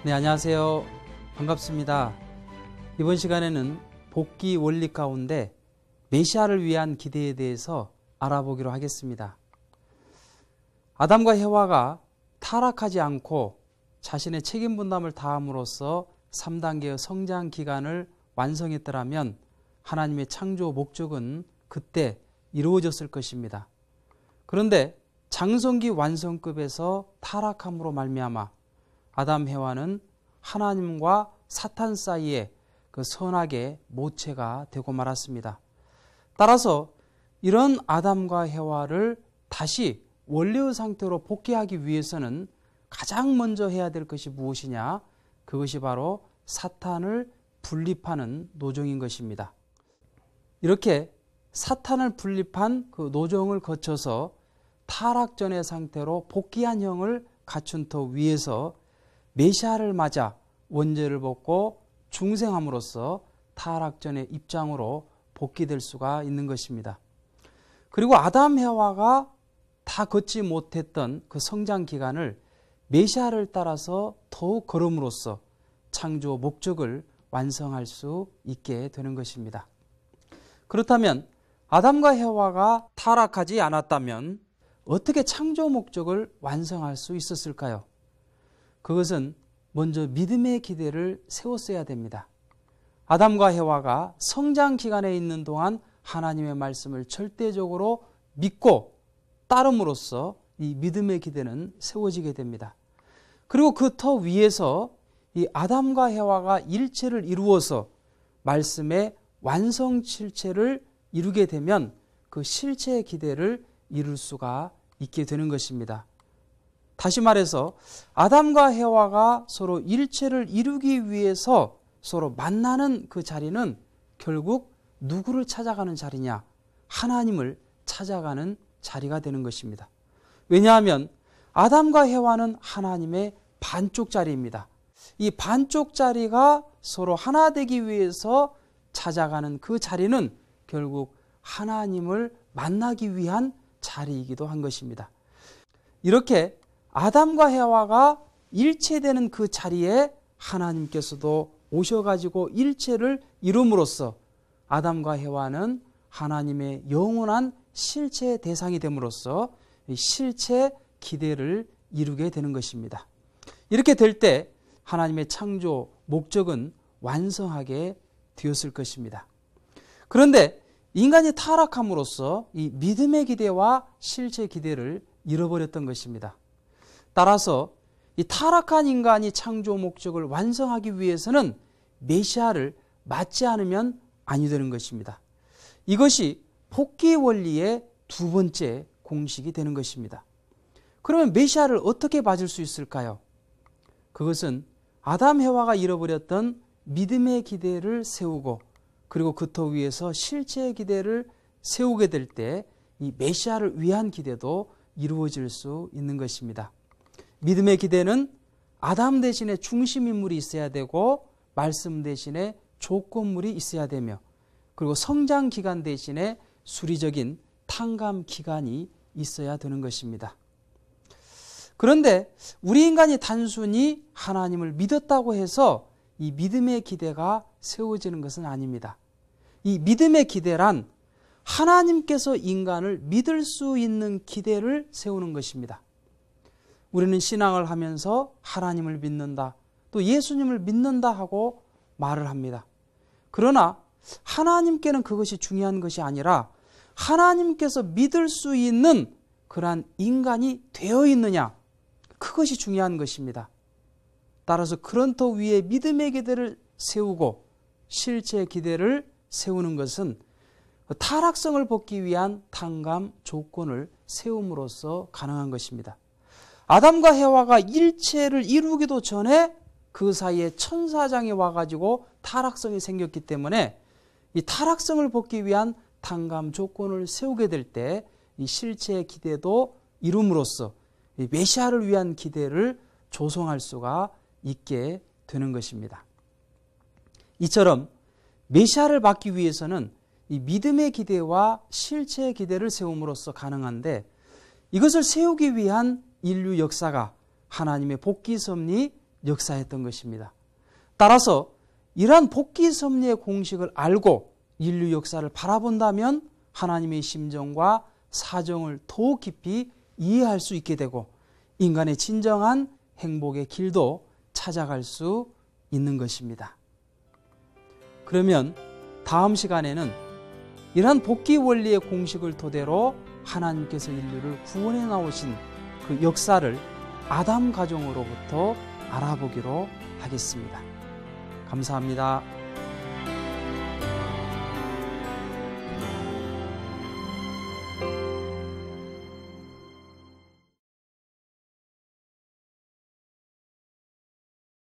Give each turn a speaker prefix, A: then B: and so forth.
A: 네, 안녕하세요. 반갑습니다. 이번 시간에는 복귀 원리 가운데 메시아를 위한 기대에 대해서 알아보기로 하겠습니다. 아담과 해와가 타락하지 않고 자신의 책임 분담을 다함으로써 3단계의 성장 기간을 완성했더라면 하나님의 창조 목적은 그때 이루어졌을 것입니다. 그런데 장성기 완성급에서 타락함으로 말미암아 아담 해와는 하나님과 사탄 사이에 그 선악의 모체가 되고 말았습니다. 따라서 이런 아담과 해와를 다시 원래의 상태로 복귀하기 위해서는 가장 먼저 해야 될 것이 무엇이냐? 그것이 바로 사탄을 분립하는 노정인 것입니다. 이렇게 사탄을 분립한 그 노정을 거쳐서 타락전의 상태로 복귀한 형을 갖춘 터 위에서 메시아를 맞아 원죄를 벗고 중생함으로써 타락전의 입장으로 복귀될 수가 있는 것입니다. 그리고 아담 해와가 다 걷지 못했던 그 성장 기간을 메시아를 따라서 더욱 걸음으로써 창조 목적을 완성할 수 있게 되는 것입니다. 그렇다면 아담과 해와가 타락하지 않았다면 어떻게 창조 목적을 완성할 수 있었을까요? 그것은 먼저 믿음의 기대를 세웠어야 됩니다. 아담과 해와가 성장 기간에 있는 동안 하나님의 말씀을 절대적으로 믿고 따름으로써 이 믿음의 기대는 세워지게 됩니다. 그리고 그 터 위에서 이 아담과 해와가 일체를 이루어서 말씀의 완성 실체를 이루게 되면 그 실체의 기대를 이룰 수가 있게 되는 것입니다. 다시 말해서 아담과 해와가 서로 일체를 이루기 위해서 서로 만나는 그 자리는 결국 누구를 찾아가는 자리냐? 하나님을 찾아가는 자리가 되는 것입니다. 왜냐하면 아담과 해와는 하나님의 반쪽짜리입니다. 이 반쪽짜리가 서로 하나 되기 위해서 찾아가는 그 자리는 결국 하나님을 만나기 위한 자리이기도 한 것입니다. 이렇게 아담과 해와가 일체되는 그 자리에 하나님께서도 오셔가지고 일체를 이룸으로써 아담과 해와는 하나님의 영원한 실체의 대상이 됨으로써 실체 기대를 이루게 되는 것입니다. 이렇게 될 때 하나님의 창조 목적은 완성하게 되었을 것입니다. 그런데 인간이 타락함으로써 이 믿음의 기대와 실체 기대를 잃어버렸던 것입니다. 따라서 이 타락한 인간이 창조 목적을 완성하기 위해서는 메시아를 맞지 않으면 아니 되는 것입니다. 이것이 복귀 원리의 두 번째 공식이 되는 것입니다. 그러면 메시아를 어떻게 맞을 수 있을까요? 그것은 아담 해와가 잃어버렸던 믿음의 기대를 세우고 그리고 그 터 위에서 실체의 기대를 세우게 될 때 이 메시아를 위한 기대도 이루어질 수 있는 것입니다. 믿음의 기대는 아담 대신에 중심인물이 있어야 되고 말씀 대신에 조건물이 있어야 되며 그리고 성장 기간 대신에 수리적인 탕감 기간이 있어야 되는 것입니다. 그런데 우리 인간이 단순히 하나님을 믿었다고 해서 이 믿음의 기대가 세워지는 것은 아닙니다. 이 믿음의 기대란 하나님께서 인간을 믿을 수 있는 기대를 세우는 것입니다. 우리는 신앙을 하면서 하나님을 믿는다, 또 예수님을 믿는다 하고 말을 합니다. 그러나 하나님께는 그것이 중요한 것이 아니라 하나님께서 믿을 수 있는 그러한 인간이 되어 있느냐, 그것이 중요한 것입니다. 따라서 그런 터 위에 믿음의 기대를 세우고 실제 기대를 세우는 것은 타락성을 벗기 위한 탕감 조건을 세움으로써 가능한 것입니다. 아담과 해와가 일체를 이루기도 전에 그 사이에 천사장이 와가지고 타락성이 생겼기 때문에 이 타락성을 벗기 위한 탕감 조건을 세우게 될 때 이 실체의 기대도 이룸으로써 이 메시아를 위한 기대를 조성할 수가 있게 되는 것입니다. 이처럼 메시아를 받기 위해서는 이 믿음의 기대와 실체의 기대를 세움으로써 가능한데 이것을 세우기 위한 인류 역사가 하나님의 복귀 섭리 역사했던 것입니다. 따라서 이러한 복귀 섭리의 공식을 알고 인류 역사를 바라본다면 하나님의 심정과 사정을 더욱 깊이 이해할 수 있게 되고 인간의 진정한 행복의 길도 찾아갈 수 있는 것입니다. 그러면 다음 시간에는 이러한 복귀 원리의 공식을 토대로 하나님께서 인류를 구원해 나오신 그 역사를 아담 가정으로부터 알아보기로 하겠습니다. 감사합니다.